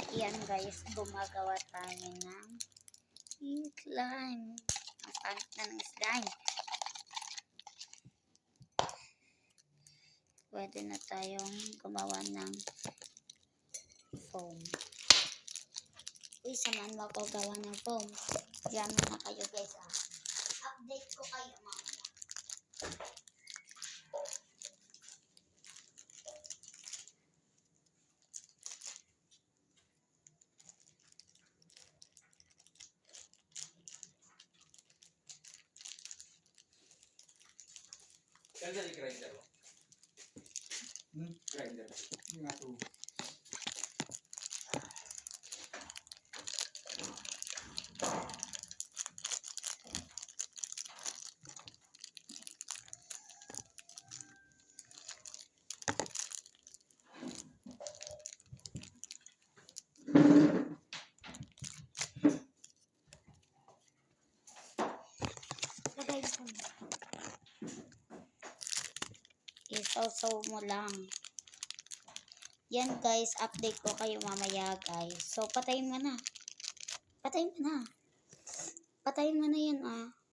Yan guys, gumagawa tayo ng slime. Ang pangit na ng slime. Pwede na tayong gumawa ng foam. Uy, samahan mo ako gawa ng foam. Diyan na kayo guys. Update ko kayo mamaya. Kaya di grinder mo? Grinder. Yung ato. Isaw-saw mo lang. Yan guys, update ko kayo mamaya guys. So, patayin mo na. Patayin mo na. Patayin mo na yan